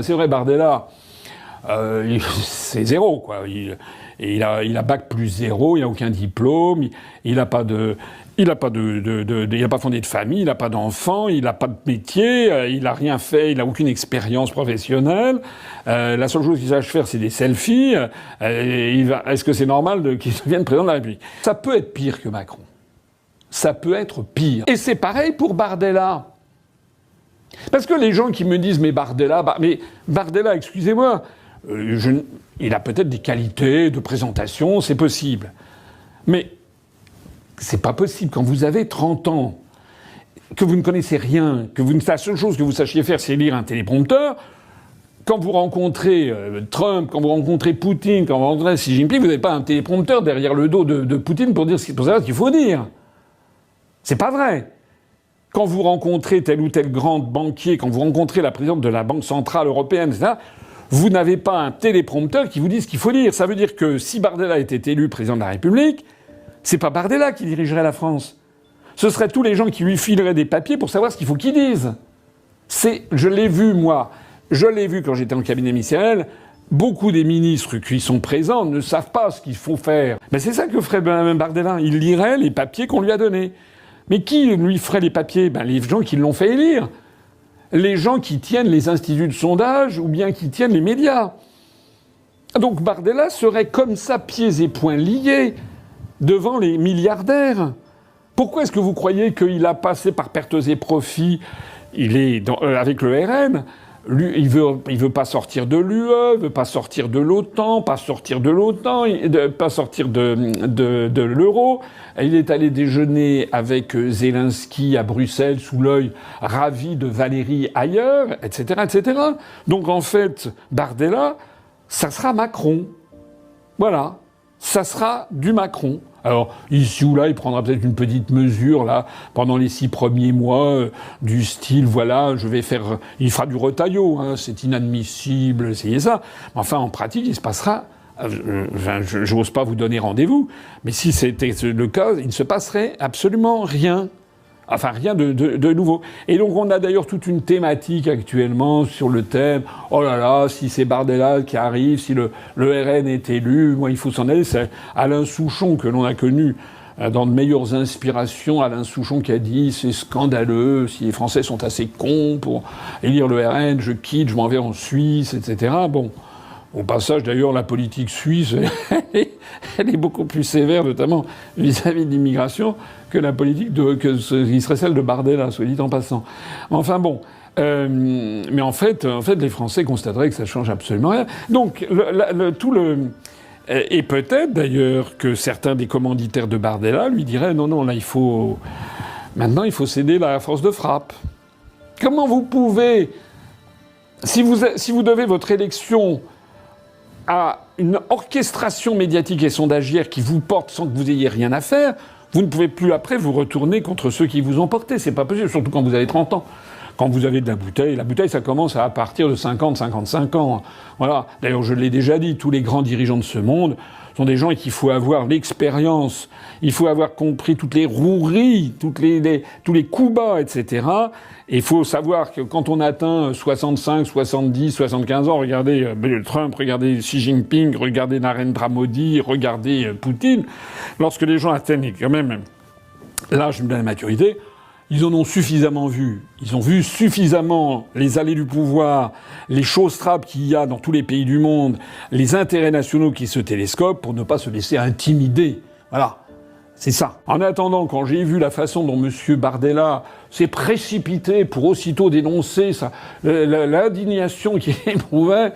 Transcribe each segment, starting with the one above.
C'est vrai, Bardella, c'est zéro, quoi. Il a bac plus 0, il n'a aucun diplôme, il n'a pas il a pas fondé de famille, il n'a pas d'enfant, il n'a pas de métier, il n'a rien fait, il n'a aucune expérience professionnelle. La seule chose qu'il sache faire, c'est des selfies. Est-ce que c'est normal qu'il devienne président de la République? Ça peut être pire que Macron. Ça peut être pire. Et c'est pareil pour Bardella. Parce que les gens qui me disent mais Bardella, excusez-moi, il a peut-être des qualités de présentation, c'est possible. Mais c'est pas possible quand vous avez 30 ans, que vous ne connaissez rien, la seule chose que vous sachiez faire, c'est lire un téléprompteur. Quand vous rencontrez Trump, quand vous rencontrez Poutine, quand vous rencontrez Xi Jinping, vous n'avez pas un téléprompteur derrière le dos de Poutine pour savoir ce qu'il faut dire. C'est pas vrai. Quand vous rencontrez tel ou tel grand banquier, quand vous rencontrez la présidente de la Banque Centrale Européenne, etc., vous n'avez pas un téléprompteur qui vous dit ce qu'il faut dire. Ça veut dire que si Bardella était élu président de la République, c'est pas Bardella qui dirigerait la France. Ce seraient tous les gens qui lui fileraient des papiers pour savoir ce qu'il faut qu'ils disent. Je l'ai vu, moi. Je l'ai vu quand j'étais en cabinet ministériel. Beaucoup des ministres qui sont présents ne savent pas ce qu'il faut faire. Mais c'est ça que ferait Bardella. Il lirait les papiers qu'on lui a donnés. Mais qui lui ferait les papiers? Les gens qui l'ont fait élire. Les gens qui tiennent les instituts de sondage ou bien qui tiennent les médias. Donc Bardella serait comme ça, pieds et poings liés, devant les milliardaires. Pourquoi est-ce que vous croyez qu'il a passé par pertes et profits? Il est avec le RN. Lui, il veut pas sortir de l'UE, veut pas sortir de l'OTAN, pas sortir de l'euro. Il est allé déjeuner avec Zelensky à Bruxelles sous l'œil ravi de Valérie ailleurs, etc., etc. Donc en fait, Bardella, ça sera Macron. Voilà. Ça sera du Macron. Alors, ici ou là, il prendra peut-être une petite mesure, là, pendant les 6 premiers mois, du style, voilà, il fera du retaillot, hein, c'est inadmissible, essayez ça. Mais enfin, en pratique, il se passera, je n'ose pas vous donner rendez-vous, mais si c'était le cas, il ne se passerait absolument rien. Enfin, rien de nouveau. Et donc, on a d'ailleurs toute une thématique actuellement sur le thème « Oh là là, si c'est Bardella qui arrive, si le RN est élu, moi, il faut s'en aller ». C'est Alain Souchon, que l'on a connu dans de meilleures inspirations. Alain Souchon qui a dit « C'est scandaleux, si les Français sont assez cons pour élire le RN, je quitte, je m'en vais en Suisse, etc. » Bon. Au passage, d'ailleurs, la politique suisse, elle est beaucoup plus sévère, notamment vis-à-vis de l'immigration, que la politique qui serait celle de Bardella, soit dit en passant. Enfin bon. Mais en fait, les Français constateraient que ça change absolument rien. Donc, et peut-être, d'ailleurs, que certains des commanditaires de Bardella lui diraient « Non, là, maintenant, il faut céder la force de frappe. » Comment vous pouvez... Si vous devez votre élection à une orchestration médiatique et sondagière qui vous porte sans que vous ayez rien à faire, vous ne pouvez plus après vous retourner contre ceux qui vous ont porté. C'est pas possible, surtout quand vous avez 30 ans. Quand vous avez de la bouteille, ça commence à partir de 50, 55 ans. Voilà. D'ailleurs, je l'ai déjà dit, tous les grands dirigeants de ce monde sont des gens qu'il faut avoir l'expérience, il faut avoir compris toutes les roueries, tous les coups bas, etc. Et il faut savoir que quand on atteint 65, 70, 75 ans, regardez Trump, regardez Xi Jinping, regardez Narendra Modi, regardez Poutine, lorsque les gens atteignent quand même l'âge de la maturité, ils en ont suffisamment vu. Ils ont vu suffisamment les allées du pouvoir, les choses-trappes qu'il y a dans tous les pays du monde, les intérêts nationaux qui se télescopent pour ne pas se laisser intimider. Voilà. C'est ça. En attendant, quand j'ai vu la façon dont M. Bardella s'est précipité pour aussitôt dénoncer l'indignation qu'il éprouvait,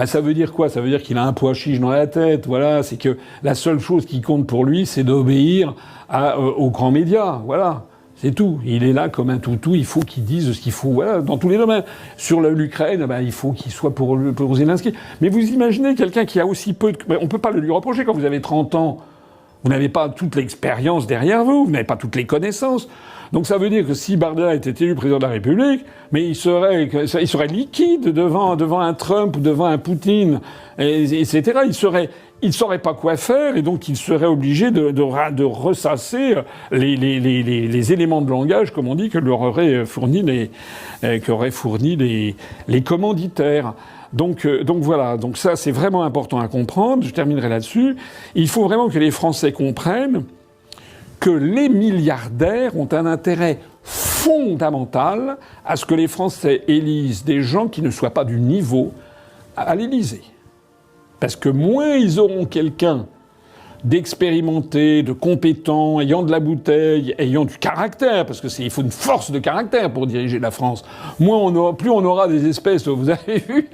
ça veut dire quoi? Ça veut dire qu'il a un pois chiche dans la tête. Voilà. C'est que la seule chose qui compte pour lui, c'est d'obéir aux grands médias. Voilà. C'est tout. Il est là comme un toutou. Il faut qu'il dise ce qu'il faut. Voilà, dans tous les domaines. Sur l'Ukraine, il faut qu'il soit pour Zelensky. Mais vous imaginez quelqu'un qui a aussi peu de... On peut pas le lui reprocher quand vous avez 30 ans. Vous n'avez pas toute l'expérience derrière vous. Vous n'avez pas toutes les connaissances. Donc ça veut dire que si Bardella était élu président de la République, mais il serait liquide devant un Trump ou devant un Poutine, etc. il ne saurait pas quoi faire et donc il serait obligé de ressasser les éléments de langage, comme on dit, que leur auraient fourni les commanditaires. Donc voilà. Donc ça, c'est vraiment important à comprendre. Je terminerai là-dessus. Il faut vraiment que les Français comprennent que les milliardaires ont un intérêt fondamental à ce que les Français élisent des gens qui ne soient pas du niveau à l'Élysée. Parce que moins ils auront quelqu'un d'expérimenté, de compétent, ayant de la bouteille, ayant du caractère, parce que il faut une force de caractère pour diriger la France. Plus on aura des espèces, vous avez vu,